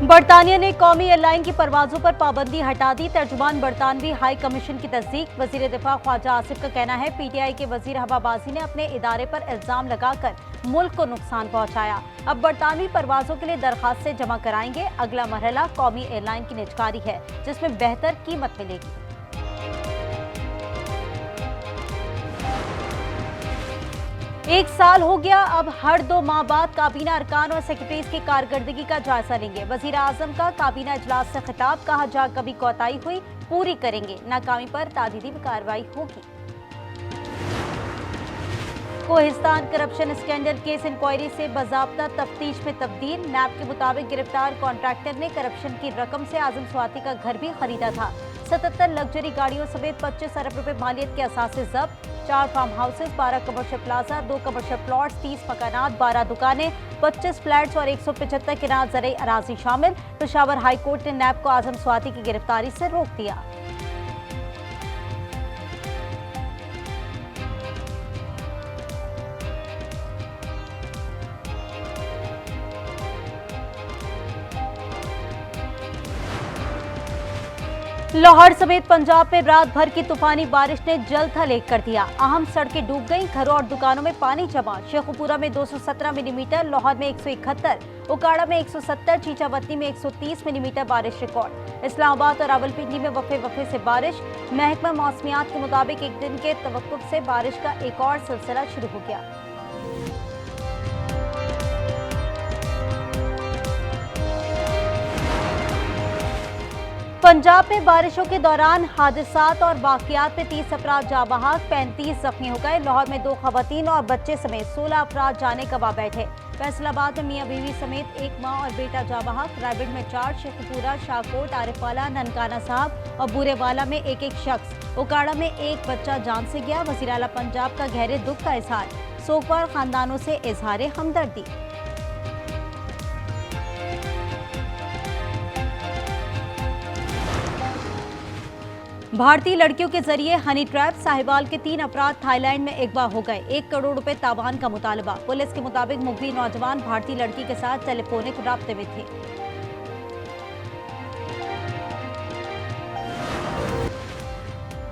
बरतानिया ने कौमी एयरलाइन की परवाजों पर पाबंदी हटा दी। तर्जुमान बरतानवी हाई कमीशन की तस्दीक। वजीर दिफा ख्वाजा आसिफ का कहना है पीटीआई के वजीर हवाबाजी ने अपने इदारे पर इल्जाम लगाकर मुल्क को नुकसान पहुंचाया। अब बरतानवी परवाजों के लिए दरखास्तें जमा कराएंगे। अगला मरहला कौमी एयरलाइन की निजकारी है जिसमें बेहतर कीमत मिलेगी। एक साल हो गया, अब हर 2 माह बाद काबीना अरकान और सेक्रेटरीज की कारकर्दगी का जायजा लेंगे। वजीर आजम का काबीना इजलास से खिताब। कहा जहां कभी कोताही हुई पूरी करेंगे, नाकामी पर तादीदी कार्रवाई होगी। Kohistan corruption scandal case inquiry से बाज़ाब्ता तफ्तीश में तब्दील। नैब के मुताबिक गिरफ्तार कॉन्ट्रैक्टर ने करप्शन की रकम से आजम स्वाति का घर भी खरीदा था। 77 लग्जरी गाड़ियों समेत 25 अरब रुपए मालियत के असासे जब्त। 4 farm houses, 12 commercial plaza, 2 commercial plots, 30 मकानात, 12 दुकानें, 25 फ्लैट्स और 175 किनार ज़रई अराजी शामिल। पेशावर हाई कोर्ट ने नैब को आजम स्वाति की गिरफ्तारी से रोक दिया। लाहौर समेत पंजाब में रात भर की तूफानी बारिश ने जल थल एक कर दिया। अहम सड़कें डूब गईं, घरों और दुकानों में पानी जमा। शेखुपुरा में 217 मिलीमीटर, लाहौर में 171, उकाड़ा में 170, चीचावतनी में 130 मिलीमीटर बारिश रिकॉर्ड। इस्लामाबाद और रावलपिंडी में वफे से बारिश। महकमा मौसमियात के मुताबिक एक दिन के तवक्कुफ से बारिश का एक और सिलसिला शुरू हो गया। पंजाब में बारिशों के दौरान हादसात और वाकयात में 30 अफराद जाँ बहक, 35 जख्मी हो गए। लाहौर में 2 खवातीन और बच्चे समेत 16 अफराद जाने गवा बैठे। फैसलाबाद में मियाँ बीवी समेत 1 माँ और बेटा जाँ बहक। रायगढ़ में 4, शेखपुरा, शाहकोट, आरिफवाला, ननकाना साहब और बुरेवाला में एक शख्स, उकाड़ा में 1 बच्चा जान से गया। वज़ीर आला पंजाब का गहरे दुख का इजहार। सोगवार खानदानों से इजहार हमदर्दी। भारतीय लड़कियों के जरिए हनी ट्रैप। साहिवाल के 3 अफराद थाईलैंड में अगवा हो गए। 1 करोड़ रुपए तावान का मुतालबा। पुलिस के मुताबिक मुखबिर नौजवान भारतीय लड़की के साथ टेलीफोनिक राब्ते में थे।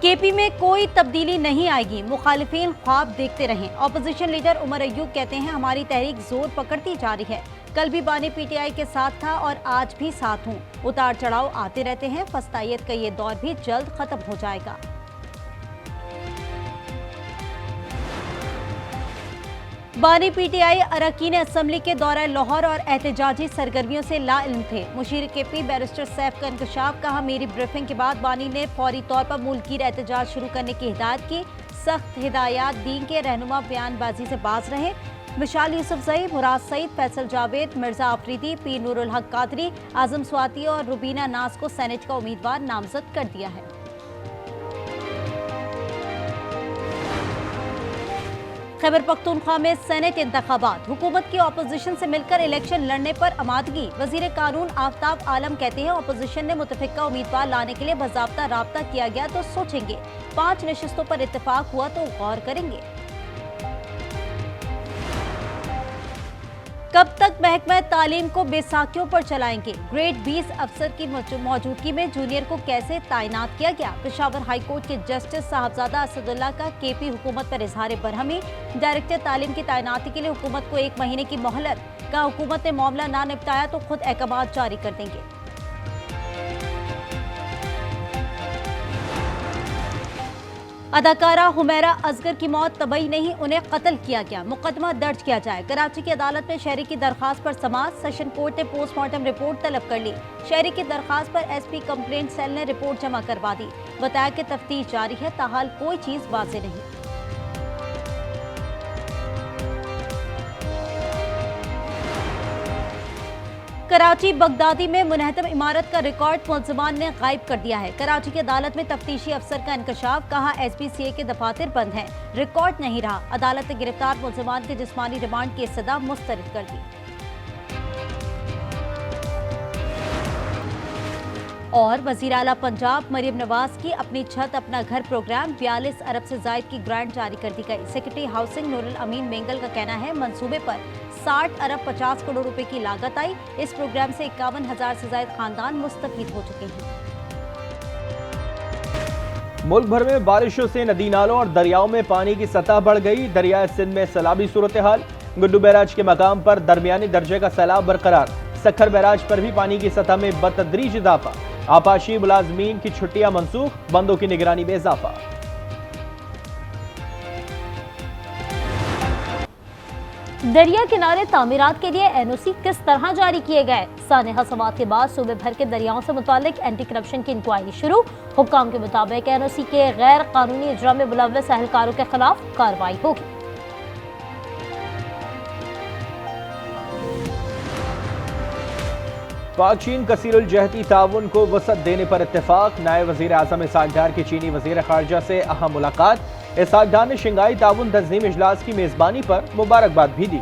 केपी में कोई तब्दीली नहीं आएगी, मुखालिफिन ख्वाब देखते रहें। ऑपोजिशन लीडर उमर अय्यूब कहते हैं हमारी तहरीक जोर पकड़ती जा रही है। कल भी बानी पीटीआई के साथ था और आज भी साथ हूं। उतार चढ़ाव आते रहते हैं, फस्तायत का ये दौर भी जल्द खत्म हो जाएगा। बानी पीटीआई अरकान असम्बली के दौरे लाहौर और एहतजाजी सरगर्मियों से लाइल्म थे। मुशीर केपी बैरिस्टर सैफ का इंकशाफ। कहा मेरी ब्रीफिंग के बाद बानी ने फौरी तौर पर मुल्की एहतजाज शुरू करने की हिदायत की। सख्त हिदायत दी के रहनुमा बयानबाजी से बाज रहे। विशाल यूसुफजई, मुराद सईद, फैसल जावेद, मिर्जा आफरीदी, पीर नूरुल हक कादरी, आजम स्वाति और रुबीना नाज को सेनेट का उम्मीदवार नामजद कर दिया है। खैबर पख्तूनख्वा में सेनेट इंतखाबात। हुकूमत की अपोजिशन से मिलकर इलेक्शन लड़ने पर आमादगी। वजीर कानून आफ्ताब आलम कहते हैं अपोजिशन ने मुतफिका उम्मीदवार लाने के लिए बाज़ाब्ता राब्ता किया गया तो सोचेंगे। 5 नशिस्तों पर इत्तेफाक हुआ तो गौर करेंगे। कब तक महकमा तालीम को बेसाखियों पर चलाएंगे? ग्रेड 20 अफसर की मौजूदगी में जूनियर को कैसे तैनात किया गया? पेशावर हाई कोर्ट के जस्टिस साहबजादा असदुल्ला का केपी हुकूमत पर इजहार बरहमी। डायरेक्टर तालीम की तैनाती के लिए हुकूमत को 1 महीने की मोहलत। का हुकूमत ने मामला ना निपटाया तो खुद अहकामात जारी कर देंगे। अदाकारा हुमैरा असगर की मौत तबई नहीं, उन्हें कत्ल किया गया। मुकदमा दर्ज किया जाए। कराची की अदालत में शहरी की दरखास्त पर समाअत। सेशन कोर्ट ने पोस्टमार्टम रिपोर्ट तलब कर ली। शहरी की दरखास्त पर एसपी कंप्लेंट सेल ने रिपोर्ट जमा करवा दी। बताया कि तफ्तीश जारी है, ताहाल कोई चीज वाज़ेह नहीं। कराची बगदादी में मुनहतम इमारत का रिकॉर्ड मुलजमान ने गायब कर दिया है। कराची की अदालत में तफ्तीशी अफसर का इंकशाफ। कहा एसपीसीए के दफातर बंद हैं, रिकॉर्ड नहीं रहा। अदालत ने गिरफ्तार मुलजमान के जिस्मानी रिमांड की इस्तदा मुस्तरद कर दी। और वजीर आला पंजाब मरियम नवाज की अपनी छत अपना घर प्रोग्राम 42 अरब से जायद की ग्रांट जारी कर दी गई। सेक्रेटरी हाउसिंग नूरुल अमीन मेंगल का कहना है मंसूबे पर 60 अरब 50 करोड़ रुपए की लागत आई। इस प्रोग्राम से 51,000 से जायद खानदान मुस्तफीद हो चुके हैं। मुल्क भर में बारिशों से नदी नालों और दरियाओं में पानी की सतह बढ़ गई। दरियाए सिंध में सैलाबी सूरत हाल। गुड्डू बैराज के मकाम पर दरमियानी दर्जे का सैलाब बरकरार। सखर बैराज पर भी पानी की सतह में बतदरीज इजाफा। आपाशी मुलाजमीन की छुट्टियां मंसूख, बंदों की निगरानी में इजाफा। दरिया किनारे तामीरात के लिए एनओसी किस तरह जारी किए गए? सानेहा समात के बाद सूबे भर के दरियाओं से मुतालिक एंटी करप्शन की इंक्वायरी शुरू। हुक्काम के मुताबिक एनओसी के गैर कानूनी इजरा में मुलव्वस अहलकारों के खिलाफ कार्रवाई होगी। पाक चीन कसीरुल जहती ताउन को वसअत देने पर इत्तेफाक। नायब वजीर आजम इसहाक डार की चीनी वजीर खारजा से अहम मुलाकात। इसहाक डार ने शंघाई ताउन तंजीम इजलास की मेजबानी पर मुबारकबाद भी दी।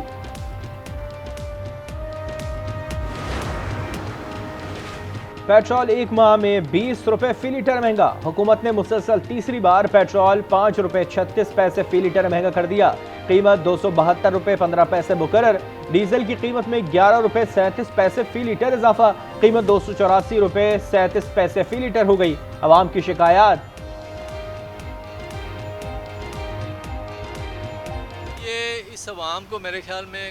पेट्रोल एक माह में 20 रुपए फी लीटर महंगा। हुकूमत ने मुसलसल तीसरी बार पेट्रोल 5 रुपए 36 पैसे फी लीटर महंगा कर दिया। कीमत 272 रुपए 15 पैसे मुकर्रर। डीजल की कीमत में 11 रुपए 37 पैसे फी लीटर इजाफा। कीमत 284 रुपए 37 पैसे फी लीटर हो गई। अवाम की शिकायत। ये इस अवाम को मेरे ख्याल में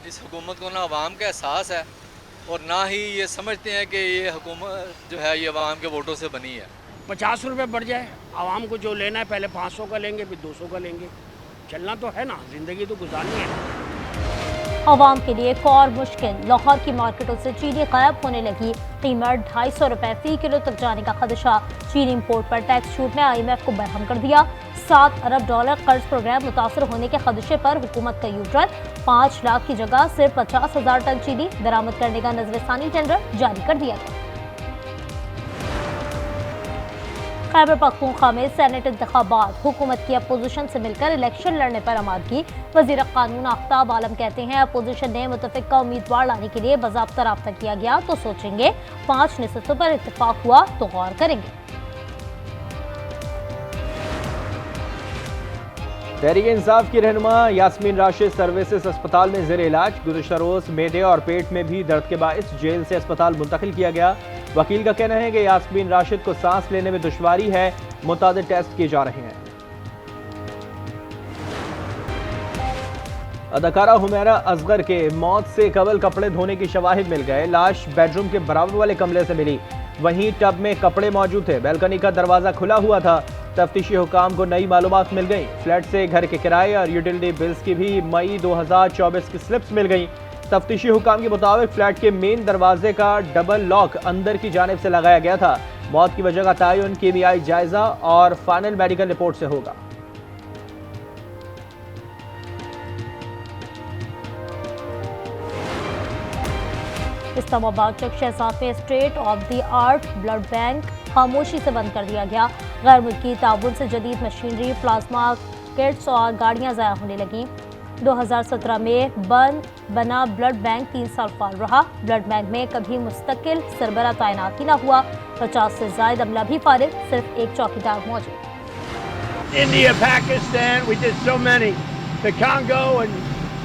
इस हुकूमत को ना अवाम का एहसास है और ना ही ये समझते हैं कि ये हुकूमत जो है ये अवाम के वोटों से बनी है। 50 रुपये बढ़ जाए, आवाम को जो लेना है पहले 500 का लेंगे फिर 200 का लेंगे। चलना तो है ना, जिंदगी तो गुजारनी है। अवाम के लिए एक और मुश्किल। लाहौर की मार्केटों से चीनी गायब होने लगी। कीमत 250 रुपए फी किलो तक जाने का खदशा। चीनी इम्पोर्ट पर टैक्स छूट ने IMF को बरहम कर दिया। 7 अरब डॉलर कर्ज प्रोग्राम मुतासर होने के खदशे पर हुकूमत का यूटर्न। 5 लाख की जगह सिर्फ 50,000 टन चीनी दरामद करने का नजरसानी टेंडर जारी कर दिया गया। खैबर पख्तूनख्वा में सेनेट इंतखाबात। हुकूमत की अपोजिशन से मिलकर इलेक्शन लड़ने पर आमादगी। वजीर कानून आफ्ताब आलम कहते हैं अपोजिशन ने मुतफिका उम्मीदवार लाने के लिए बाज़ाब्ता राब्ता किया गया तो सोचेंगे, 5 नशिस्तों पर इत्तेफाक हुआ तो गौर करेंगे। तहरीक इंसाफ की रहनुमा यास्मीन राशिद सर्विसेज अस्पताल में जेर इलाज। गुज़श्ता रोज मैदे और पेट में भी दर्द के बायस जेल से अस्पताल मुंतकिल किया गया। वकील का कहना है कि यास्मीन राशिद को सांस लेने में दुश्वारी है। मुतादिद टेस्ट किए जा रहे हैं। अदाकारा हुमैरा असगर के मौत से कबल कपड़े धोने की शवाहिद मिल गए। लाश बेडरूम के बराबर वाले कमरे से मिली। वहीं टब में कपड़े मौजूद थे। बैल्कनी का दरवाजा खुला हुआ था। तफ्तीशी हुकाम को नई मालूमात मिल गई। फ्लैट से घर के किराए और यूटिलिटी बिल्स की भी मई 2024 की स्लिप्स मिल गई। तफ्तीशी हुकाम के मुताबिक फ्लैट के मेन दरवाजे का डबल लॉक अंदर की जानिब से लगाया गया था। मौत की वजह का तयन कीमियाई जायजा और फाइनल मेडिकल रिपोर्ट से होगा। इस्लामाबाद चक शहजाद में state of the art blood bank खामोशी से बंद कर दिया गया। गैर मुल्की ताउन से जदीद मशीनरी, प्लाज्मा किट्स और गाड़ियां ज़ाया होने लगी। 2017 में बना ब्लड बैंक 3 साल फाल रहा। ब्लड बैंक में कभी मुस्तकिल सरबरा तैनात ही न हुआ। 50 से ज्यादा अमला भी फारिग, सिर्फ एक चौकीदार मौजूद। India, Pakistan, we did so many. The Congo, and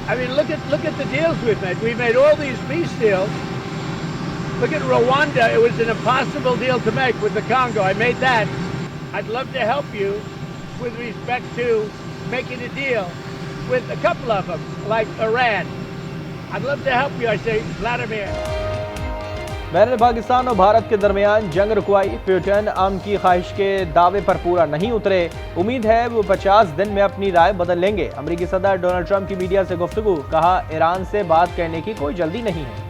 I mean, look at the deals we've made. We made all these peace deals. Look at Rwanda. It was an impossible deal to make with the Congo. I made that. I'd love to help you with respect to making a deal with a couple of them, like Iran. I'd love to help you. I say, Vladimir. Ban Pakistan और भारत के दरमियान जंग रुकवाई। Putin अमन की ख्वाहिश के दावे पर पूरा नहीं उतरे। उम्मीद है वो 50 दिन में अपनी राय बदल लेंगे। अमेरिकी सदर डोनाल्ड ट्रंप की मीडिया से गुफ्तगू। कहा, ईरान से बात करने की कोई जल्दी नहीं है।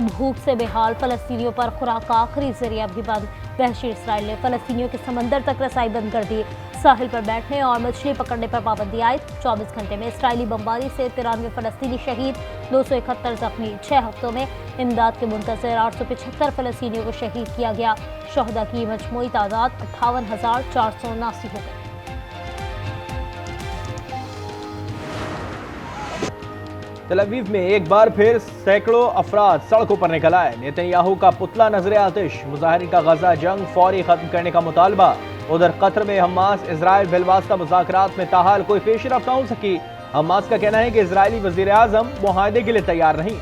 भूख से बेहाल फलस्तीनियों पर खुराक का आखिरी जरिया भी बंद। वहशी इसराइल ने फलस्तीनियों के समंदर तक रसाई बंद कर दी। साहिल पर बैठने और मछली पकड़ने पर पाबंदी आयद। 24 घंटे में इसराइली बमबारी से 93 फलस्तीनी शहीद, 271 जख्मी। 6 हफ्तों में इमदाद के मुंतज़िर 875 फलस्तीनियों को शहीद किया गया। शहदा की मजमूई तादाद 58,479 हो गई। तेल अवीव में एक बार फिर सैकड़ों अफराद सड़कों पर निकल आए। नेतन्याहू का पुतला नजर आतिश, मुजाहिरीन का गजा जंग फौरी खत्म करने का मुतालबा। उधर कतर में हमास इजराइल बिलवास्ता मुज़ाकरात में ताहाल कोई पेशरफ न हो सकी। हमास का कहना है कि इजरायली वजीर आजम मुआहदे के लिए तैयार नहीं।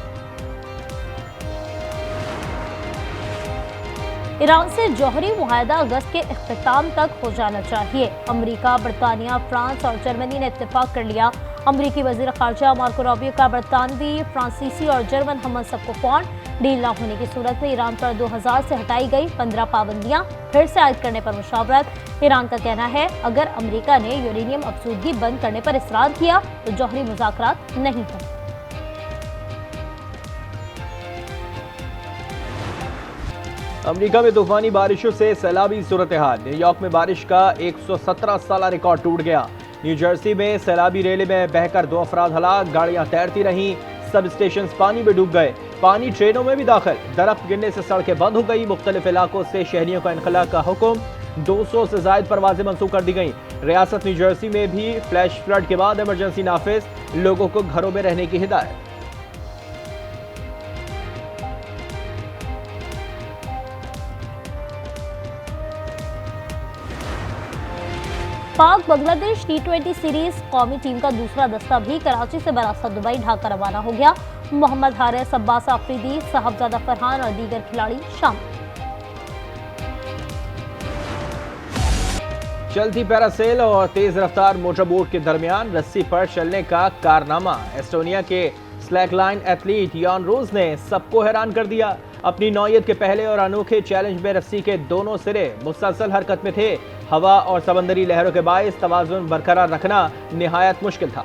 ईरान से जौहरी मुआहदा अगस्त के इख्तिताम तक हो जाना चाहिए। अमेरिका, बरतानिया, फ्रांस और जर्मनी ने इत्तेफाक कर लिया। अमेरिकी वजीर खारजा मार्को रूबियो का बरतानवी, फ्रांसीसी और जर्मन हम सबको फोन। डील न होने की सूरत में ईरान पर 2000 से हटाई गई 15 पाबंदियां फिर से आयद करने पर मुशावरत। ईरान का कहना है अगर अमेरिका ने यूरेनियम अफसूदगी बंद करने पर इसरार किया तो जौहरी मुज़ाकरात नहीं होंगे। अमेरिका में तूफानी बारिशों से सैलाबी सूरत हाल। न्यूयॉर्क में बारिश का 117 साला रिकॉर्ड टूट गया। न्यू जर्सी में सैलाबी रेले में बहकर 2 अफराद हलाक, गाड़ियां तैरती रहीं, सब स्टेशन पानी में डूब गए, पानी ट्रेनों में भी दाखिल, दरख्त गिरने से सड़कें बंद हो गई। मुख्तलिफ इलाकों से शहरियों का इनखला का हुक्म, 200 से जायद परवाजें मंसूख कर दी गई। रियासत न्यू जर्सी में भी फ्लैश फ्लड के बाद इमरजेंसी नाफिज, लोगों को घरों में रहने की हिदायत। पाक बांग्लादेश T20 सीरीज कौमी टीम का दूसरा दस्ता भी कराची से बरास्ता दुबई ढाका रवाना हो गया। मोहम्मद हारिस, अब्बास आफरीदी, साहबजादा फरहान और दीगर खिलाड़ी शामिल। चलती पैरासेल और तेज रफ्तार मोटरबोट के दरमियान रस्सी पर चलने का कारनामा। एस्टोनिया के स्लैकलाइन एथलीट यान रोज ने सबको हैरान कर दिया। अपनी नौयत के पहले और अनोखे चैलेंज में रस्सी के दोनों सिरे मुसलसल हरकत में थे। हवा और समंदरी लहरों के बायस तवाजुन बरकरार रखना निहायत मुश्किल था।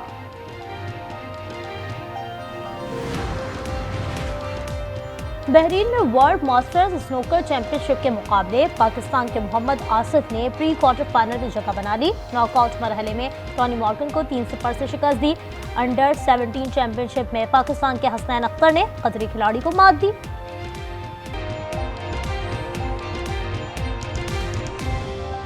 बहरीन में वर्ल्ड मास्टर्स स्नूकर चैंपियनशिप के मुकाबले पाकिस्तान के मोहम्मद आसिफ ने प्री क्वार्टर फाइनल में जगह बना ली। नॉकआउट मरहले में टॉनी मॉर्गन को 3-0 से शिकस्त दी। अंडर 17 चैंपियनशिप में पाकिस्तान के हसनैन अख्तर ने कतरी खिलाड़ी को मात दी।